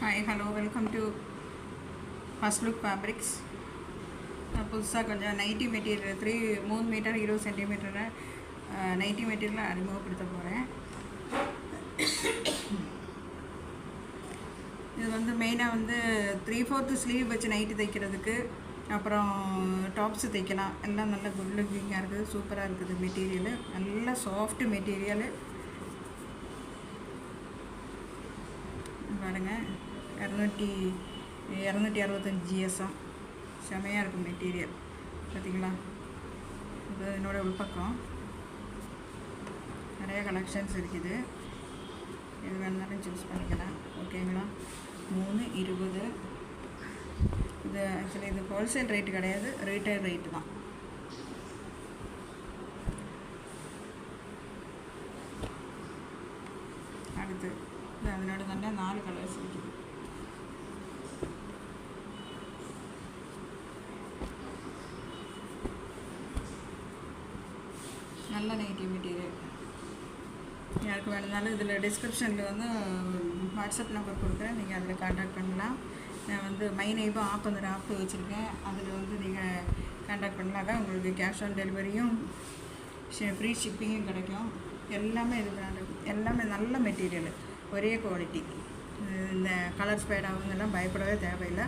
Hi, hello, welcome to First Look Fabrics. புதுசாக கொஞ்சம் nightie material 3 metre 20 centimetre nightie material அறிமுகப்படுத்த போகிறேன். இது வந்து மெயினாக வந்து 3/4 ஸ்லீவ் வச்சு நைட்டு தைக்கிறதுக்கு, அப்புறம் டாப்ஸு தைக்கலாம். எல்லாம் நல்ல குட் லுக்கிங்காக இருக்குது, சூப்பராக இருக்குது. மெட்டீரியலு நல்ல சாஃப்ட் மெட்டீரியலு பாருங்கள். 265 GSம் செமையாக இருக்கும் மெட்டீரியல். பார்த்திங்களா? இது என்னோடய உள்பக்கம். நிறைய கலெக்ஷன்ஸ் இருக்குது, எது வேணாலும் சூஸ் பண்ணிக்கலாம். ஓகேங்களா? 320. இது ஆக்சுவலி இது ஹோல்சேல் ரேட்டு கிடையாது, ரீட்டைல் ரேட்டு தான். அடுத்து இது அதனோட தானே 4 கலர்ஸ் இருக்குது. நல்ல நைட்டி மெட்டீரியல். யாருக்கு வேணுனாலும் இதில் டிஸ்கிரிப்ஷனில் வந்து வாட்ஸ்அப் நம்பர் கொடுக்குறேன், நீங்கள் அதில் கான்டாக்ட் பண்ணலாம். நான் வந்து மை நெய்பர் ஆப்புங்கிற ஆப்பு வச்சுருக்கேன், அதில் வந்து நீங்கள் கான்டாக்ட் பண்ணலாக்கா உங்களுக்கு கேஷ் ஆன் டெலிவரியும் ஃப்ரீ ஷிப்பிங்கும் கிடைக்கும். எல்லாமே இது எல்லாமே நல்ல மெட்டீரியலு, ஒரே குவாலிட்டி. இந்த கலர்ஸ் பேட் ஆகுங்கெல்லாம் பயப்படவே தேவையில்லை.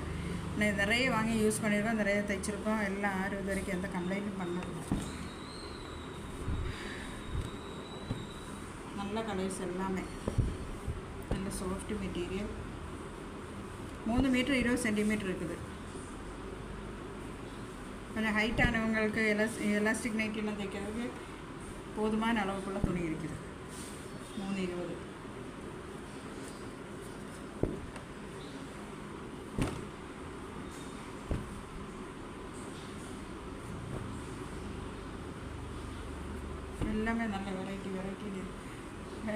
நான் நிறைய வாங்கி யூஸ் பண்ணியிருக்கோம், நிறைய தைச்சிருக்கோம். எல்லாம் 60 வரைக்கும் எந்த கம்ப்ளைண்ட்டும் பண்ணதில்லை. நல்ல கலர்ஸ் எல்லாமே நல்ல சாஃப்ட் மெட்டீரியல். 3 மீட்டர் 20 சென்டிமீட்டர் இருக்குது. கொஞ்சம் ஹைட்டானவங்களுக்கு எலாஸ்டிக் நைட்டிலாம் தைக்கிறதுக்கு போதுமான அளவுக்குள்ள துணி இருக்குது. 320. எல்லாமே நல்ல வெரைட்டி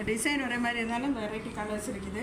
டிசைன் ஒரே மாதிரி இருந்தாலும் வெரைட்டி கலர்ஸ் இருக்குது.